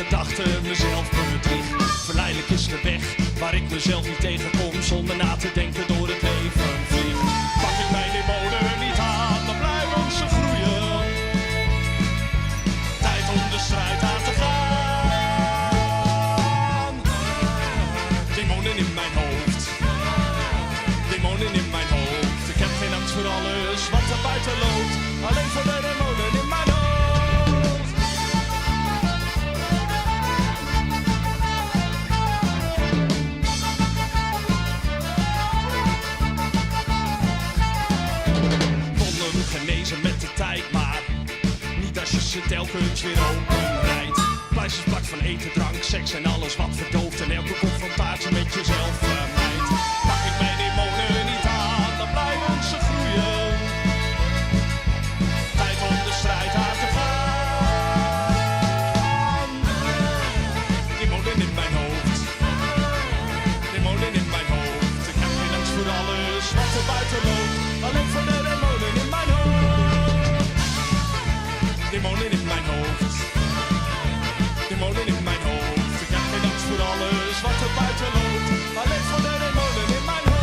gedachten mezelf bedrieg. Verleidelijk is de weg waar ik mezelf niet tegenkom. Zonder na te denken door het leven vlieg. Pak ik mijn demonen niet aan, dan blijven ze groeien. Tijd om de strijd aan te gaan. Demonen in mijn hoofd. Demonen in mijn hoofd. Ik heb geen angst voor alles wat er buiten loopt. Alleen voor de demonen in mijn hoofd. Wonden genezen met de tijd, maar niet als je ze telkens weer openrijdt. Pleisters plakt van eten, drank, seks en alles wat verdooft. En elke confrontatie met jezelf vermijdt. Pak ik mijn demonen niet aan, dan blijven ze groeien. Tijd om de strijd aan te gaan. Demonen in mijn hoofd. Demonen in mijn hoofd. Ik heb geen angst voor alles wat er buiten loopt. Alleen voor de demonen in mijn hoofd. Demonen in mijn hoofd. Demonen in mijn hoofd. Ik heb geen angst voor alles wat er buiten loopt. Alleen voor de demonen in mijn hoofd.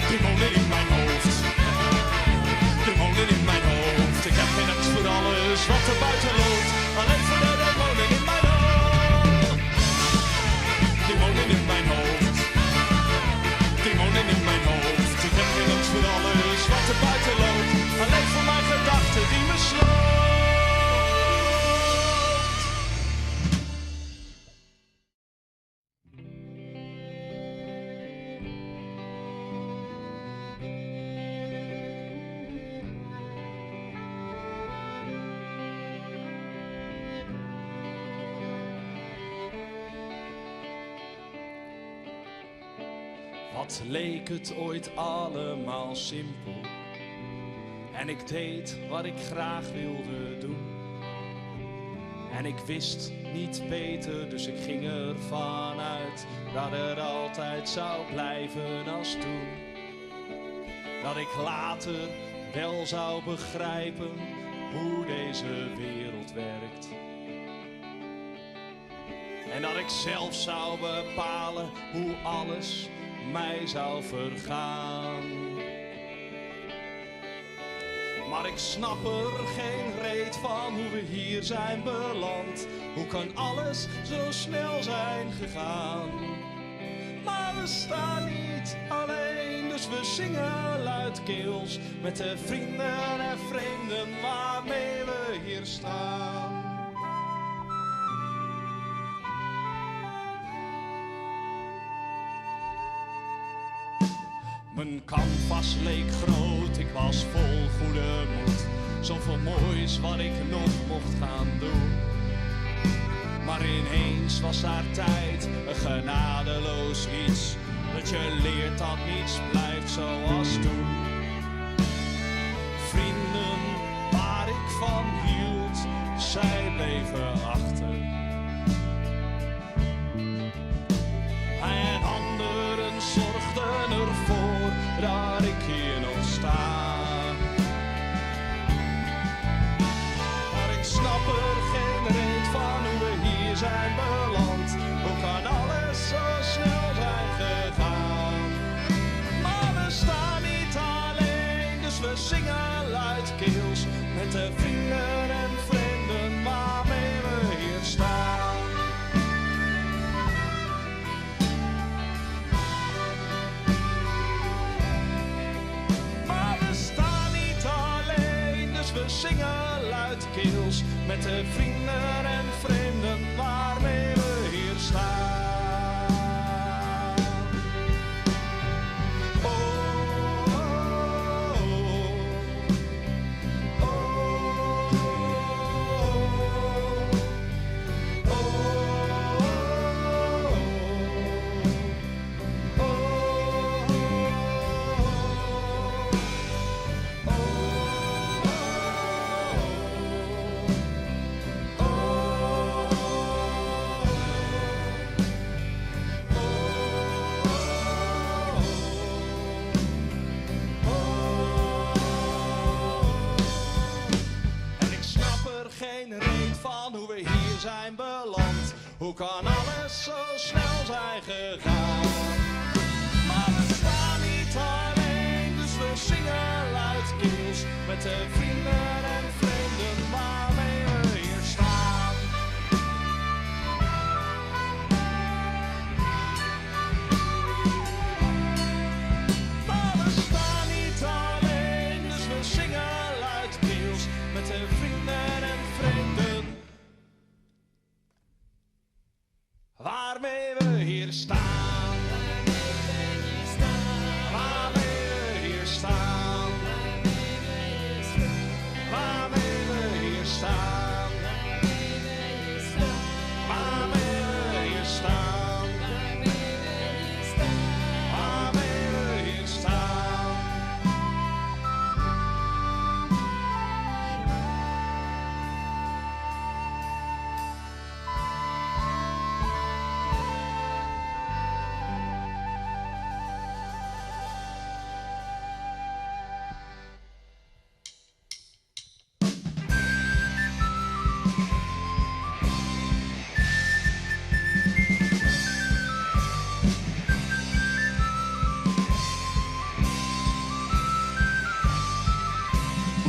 Demonen in mijn hoofd. Demonen in mijn hoofd. Ik heb geen angst voor alles wat er buiten loopt. Alleen voor de demonen in mijn hoofd. Demonen in mijn hoofd. Demonen in mijn hoofd. Ik heb geen angst voor alles wat er buiten loopt. Alleen voor mijn gedachten die me sloopt. Wat leek het ooit allemaal simpel. En ik deed wat ik graag wilde doen. En ik wist niet beter, dus ik ging ervan uit dat het altijd zou blijven als toen. Dat ik later wel zou begrijpen hoe deze wereld werkt. En dat ik zelf zou bepalen hoe alles mij zou vergaan. Maar ik snap er geen reet van hoe we hier zijn beland. Hoe kan alles zo snel zijn gegaan? Maar we staan niet alleen, dus we zingen luidkeels met de vrienden en vreemden waarmee we hier staan. Mijn canvas leek groot, ik was vol goede moed. Zoveel moois wat ik nog mocht gaan doen. Maar ineens was daar tijd, een genadeloos iets. Dat je leert dat niets blijft zoals toen. Vrienden waar ik van hield, zij bleven achter. En anderen zorgden ervoor dat ik hier nog sta. Maar ik snap er geen reet van hoe we hier zijn beland. Hoe kan alles zo snel zijn gegaan? Maar we staan niet aan zingen luidkeels met de vrienden en vrienden waarmee we hier staan. Maar we staan niet alleen, dus we zingen luidkeels met de vrienden en vrienden waarmee we hier staan. Geen reet van hoe we hier zijn beland. Hoe kan alles zo snel zijn gegaan? Maar we staan niet alleen, dus we zingen luidkeels met de vrienden en vrienden waarmee we hier staan. Maar we staan niet alleen, dus we zingen luidkeels met de vrienden en vrienden waarmee we hier staan. Waarmee we hier staan. Waarmee we hier staan. Waarmee we hier staan. Waarmee we hier staan.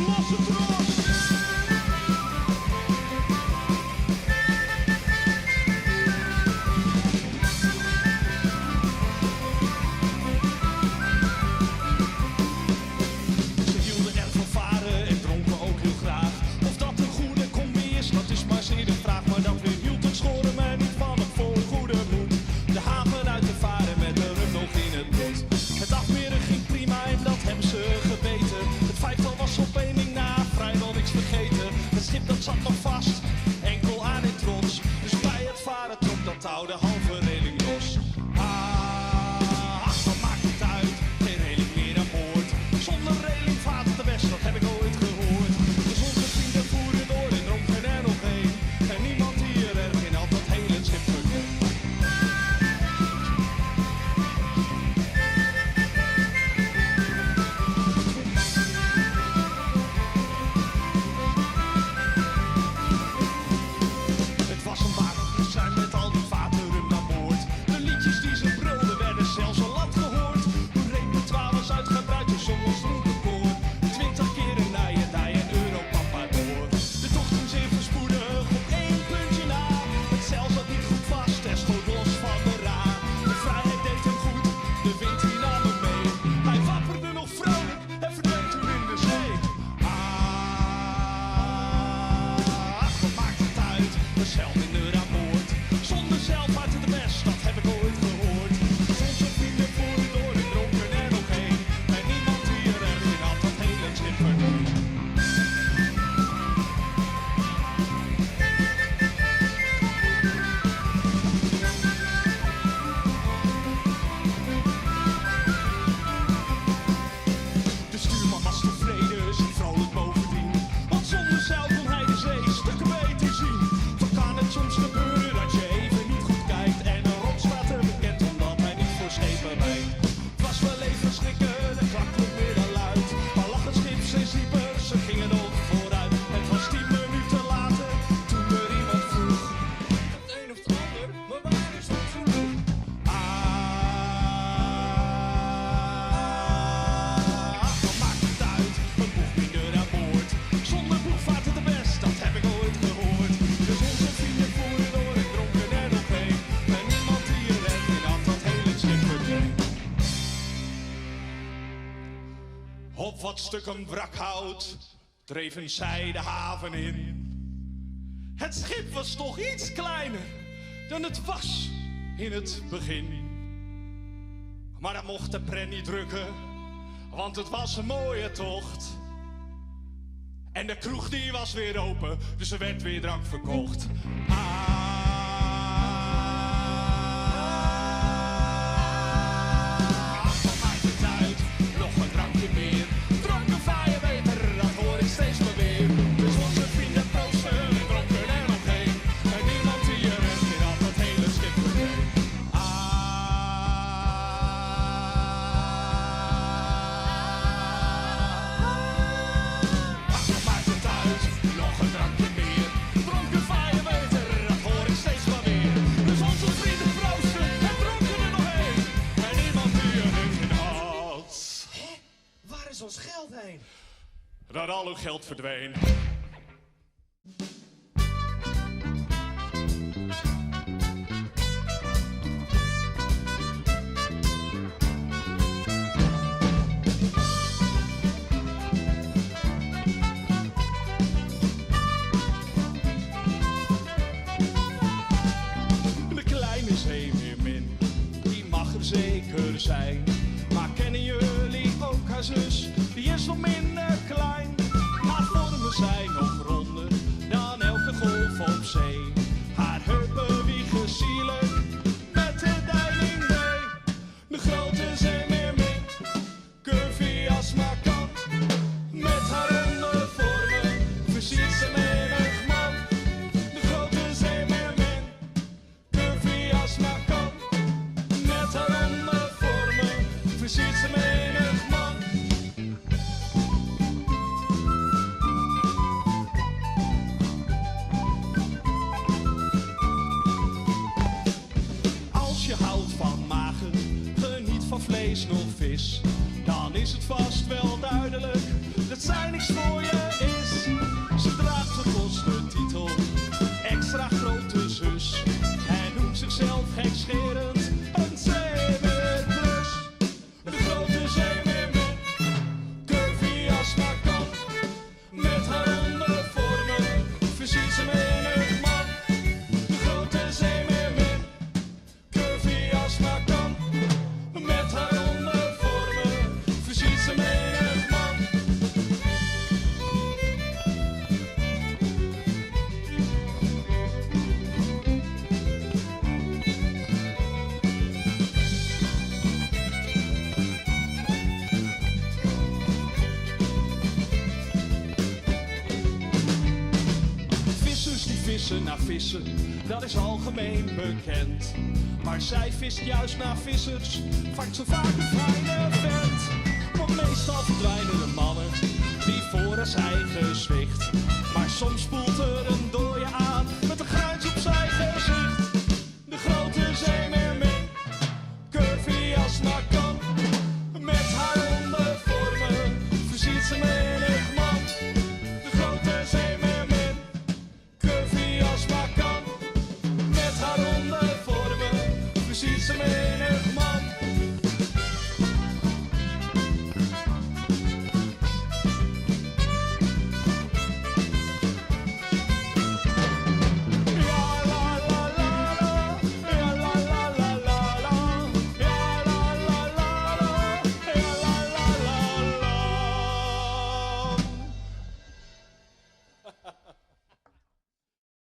Los het los! Ze hielden erg van varen en dronken ook heel graag. Of dat een goede combi is, dat is maar zeer de vraag. Maar dat weerhield het schoren mij niet van een vol goede moed. De haven uit te varen met de rum nog in het bloed. Het afmeren ging prima en dat hebben ze geweten. Het vijftal was op één ding na, vrijwel niks vergeten. Het schip dat zat nog vast, enkel aan in trots. Dus bij het varen trok dat touw de halve reling los. Ach, wat maakt het uit, geen reling meer aan boord. Zonder reling vaart het de best, dat heb ik ooit gehoord. Dus onze vrienden voeren door en dronken er nog heen. En niemand hier erg in had dat hele schip verkend. wat stukken wrakhout dreven zij de haven in. Het schip was toch iets kleiner dan het was in het begin. Maar dat mocht de pret niet drukken, want het was een mooie tocht. En de kroeg die was weer open, dus er werd weer drank verkocht. Wat maakt het uit, nog een drankje meer. Dronken vaar je beter, dat hoor ik steeds maar weer. Dus onze vrienden proosten, dronken er nog heen. En niemand die je redt, weer had dat hele schip verdween. Wat maakt het uit, nog een drankje meer. Dronken vaar je beter, dat hoor ik steeds maar weer. Dus onze vrienden proosten, en dronken er nog heen. En niemand die je redt, weer had. Hé, waar is ons geld heen? Dat al uw geld verdween. De kleine zeemeermin, die mag er zeker zijn. Maar kennen jullie ook haar zus? Die is nog minder klein. Haar vormen zijn nog ronder dan elke golf op zee. Haar heupen wiegen zielig met de deining mee. De grote zeemeermin, curvy als maar kan. Met haar ronde vormen versiert ze menig man. De grote zeemeermin, curvy als maar kan. Met haar ronde vormen versiert ze menig man. Als je houdt van magen, geniet van vlees nog vis, dan is het vast wel duidelijk dat zij niks voor je is. Ze draagt de kostentitel, extra grote zus, en noemt zichzelf gekscherend een zeemeerplus. De grote zeemeermin, curvy als maar kan. Met haar ronde vormen versiert ze menig man. De grote zeemeermin, curvy als maar kan. Met haar ronde vormen versiert ze menig man. Vissers die vissen naar vissen, dat is algemeen bekend. Maar zij vist juist naar vissers, vangt ze vaak een fijne vent. Want meestal verdwijnen de mannen die voor haar zijn gezwicht. Maar soms spoelt er